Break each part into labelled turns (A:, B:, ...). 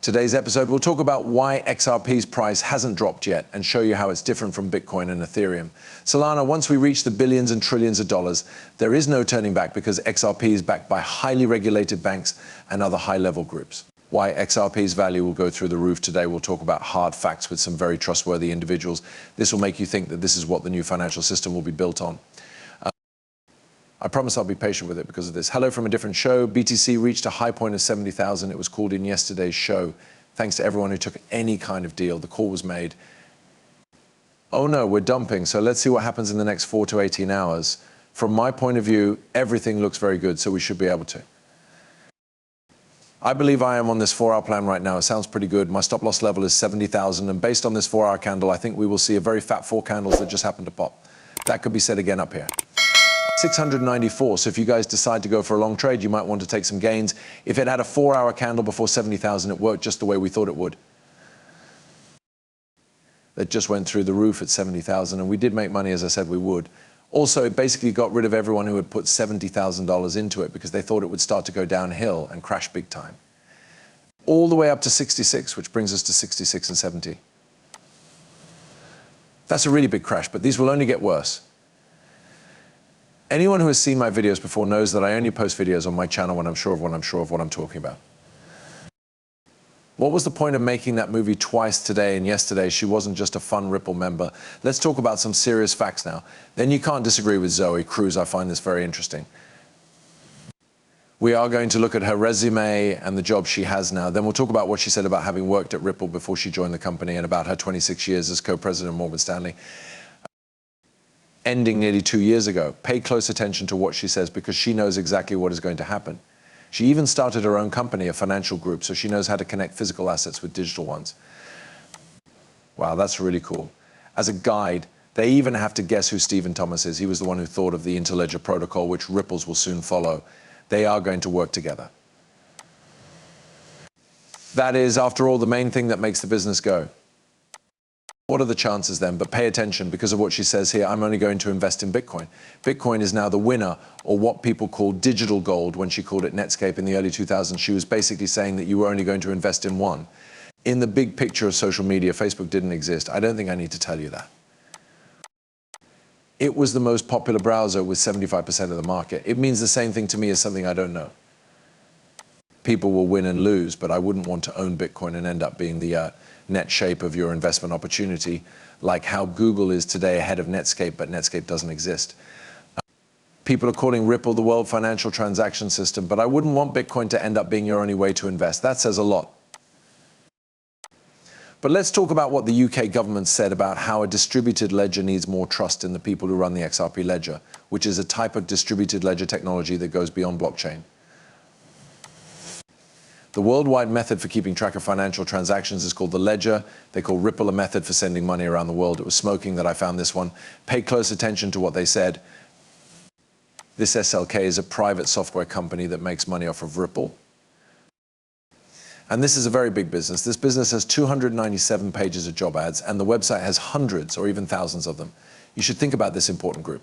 A: Today's episode, we'll talk about why XRP's price hasn't dropped yet and show you how it's different from Bitcoin and Ethereum. Solana, once we reach the billions and trillions of dollars, there is no turning back because XRP is backed by highly regulated banks and other high-level groups. Why XRP's value will go through the roof today. We'll talk about hard facts with some very trustworthy individuals. This will make you think that this is what the new financial system will be built on. I promise I'll be patient with it because of this. Hello from a different show. BTC reached a high point of 70,000. It was called in yesterday's show. Thanks to everyone who took any kind of deal. The call was made. Oh no, we're dumping. So let's see what happens in the next 4 to 18 hours. From my point of view, everything looks very good, so we should be able to. I believe I am on this 4-hour plan right now. It sounds pretty good. My stop loss level is 70,000. And based on this 4-hour candle, I think we will see a very fat 4 candles that just happened to pop. That could be said again up here. 694. So if you guys decide to go for a long trade, you might want to take some gains. If it had a 4-hour candle before 70,000, it worked just the way we thought it would. It just went through the roof at 70,000, and we did make money as I said we would. Also, it basically got rid of everyone who had put $70,000 into it because they thought it would start to go downhill and crash big time. All the way up to 66, which brings us to 66 and 70. That's a really big crash, but these will only get worse. Anyone who has seen my videos before knows that I only post videos on my channel when I'm sure of what I'm talking about. What was the point of making that movie twice today and yesterday? She wasn't just a fun Ripple member. Let's talk about some serious facts now. Then you can't disagree with Zoe Cruz. I find this very interesting. We are going to look at her resume and the job she has now. Then we'll talk about what she said about having worked at Ripple before she joined the company and about her 26 years as co-president of Morgan Stanley. Ending nearly 2 years ago. Pay close attention to what she says because she knows exactly what is going to happen. She even started her own company, a financial group, so she knows how to connect physical assets with digital ones. Wow, that's really cool. As a guide, they even have to guess who Stephen Thomas is. He was the one who thought of the Interledger protocol, which Ripples will soon follow. They are going to work together. That is, after all, the main thing that makes the business go. What are the chances then? But pay attention because of what she says here. I'm only going to invest in Bitcoin. Bitcoin is now the winner, or what people call digital gold. When she called it Netscape in the early 2000s, she was basically saying that you were only going to invest in one. In the big picture of social media, Facebook didn't exist. I don't think I need to tell you that. It was the most popular browser with 75% of the market. It means the same thing to me as something I don't know. People will win and lose, but I wouldn't want to own Bitcoin and end up being the net shape of your investment opportunity, like how Google is today ahead of Netscape, but Netscape doesn't exist. People are calling Ripple the world financial transaction system, but I wouldn't want Bitcoin to end up being your only way to invest. That says a lot. But let's talk about what the UK government said about how a distributed ledger needs more trust in the people who run the XRP ledger, which is a type of distributed ledger technology that goes beyond blockchain. The worldwide method for keeping track of financial transactions is called the ledger. They call Ripple a method for sending money around the world. It was smoking that I found this one. Pay close attention to what they said. This SLK is a private software company that makes money off of Ripple. And this is a very big business. This business has 297 pages of job ads, and the website has hundreds or even thousands of them. You should think about this important group.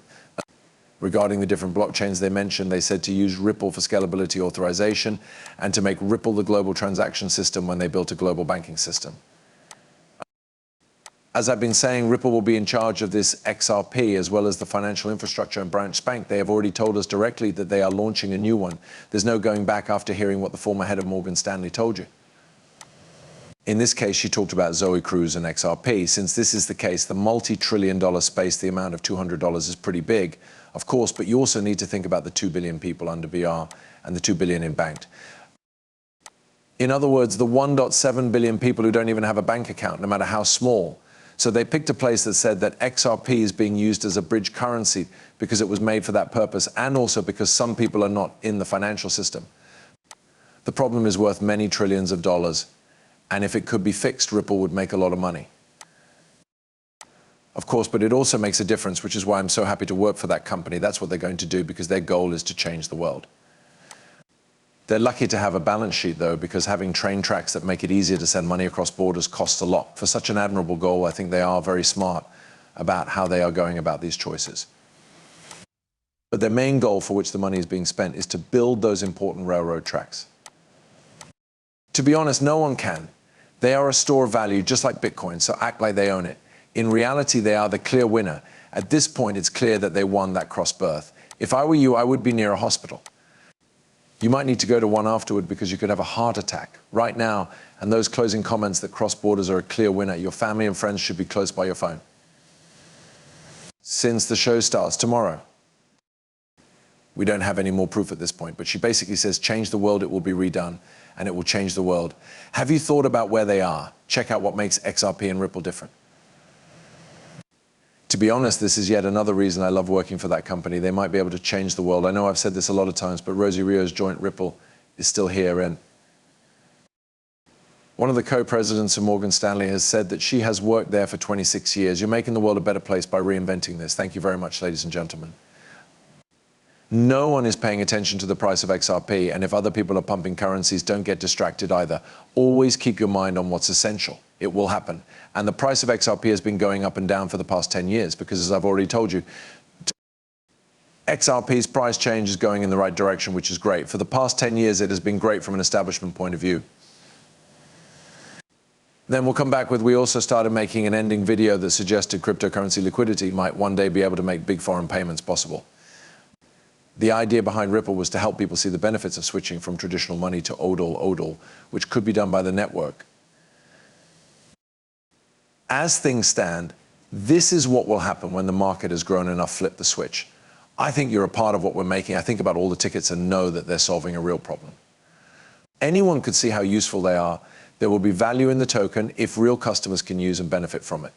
A: Regarding the different blockchains they mentioned, they said to use Ripple for scalability authorization and to make Ripple the global transaction system when they built a global banking system. As I've been saying, Ripple will be in charge of this XRP as well as the financial infrastructure and branch bank. They have already told us directly that they are launching a new one. There's no going back after hearing what the former head of Morgan Stanley told you. In this case, she talked about Zoe Cruz and XRP. Since this is the case, the multi-trillion-dollar space, the amount of $200 is pretty big, of course, but you also need to think about the 2 billion people under BR and the 2 billion in banked. In other words, the 1.7 billion people who don't even have a bank account, no matter how small. So they picked a place that said that XRP is being used as a bridge currency because it was made for that purpose, and also because some people are not in the financial system. The problem is worth many trillions of dollars. And if it could be fixed, Ripple would make a lot of money. Of course, but it also makes a difference, which is why I'm so happy to work for that company. That's what they're going to do because their goal is to change the world. They're lucky to have a balance sheet, though, because having train tracks that make it easier to send money across borders costs a lot. For such an admirable goal, I think they are very smart about how they are going about these choices. But their main goal for which the money is being spent is to build those important railroad tracks. To be honest, no one can. They are a store of value, just like Bitcoin, so act like they own it. In reality, they are the clear winner. At this point, it's clear that they won that cross-birth. If I were you, I would be near a hospital. You might need to go to one afterward because you could have a heart attack. Right now, and those closing comments that cross borders are a clear winner, your family and friends should be close by your phone. Since the show starts tomorrow. We don't have any more proof at this point, but she basically says, change the world, it will be redone, and it will change the world. Have you thought about where they are? Check out what makes XRP and Ripple different. To be honest, this is yet another reason I love working for that company. They might be able to change the world. I know I've said this a lot of times, but Rosie Rio's joint Ripple is still here. And one of the co-presidents of Morgan Stanley has said that she has worked there for 26 years. You're making the world a better place by reinventing this. Thank you very much, ladies and gentlemen. No one is paying attention to the price of XRP, and if other people are pumping currencies, don't get distracted either. Always keep your mind on what's essential. It will happen. And the price of XRP has been going up and down for the past 10 years because, as I've already told you, XRP's price change is going in the right direction, which is great. For the past 10 years, it has been great from an establishment point of view. Then we'll come back with, we also started making an ending video that suggested cryptocurrency liquidity might one day be able to make big foreign payments possible. The idea behind Ripple was to help people see the benefits of switching from traditional money to ODL, which could be done by the network. As things stand, this is what will happen when the market has grown enough, flip the switch. I think you're a part of what we're making. I think about all the tickets and know that they're solving a real problem. Anyone could see how useful they are. There will be value in the token if real customers can use and benefit from it.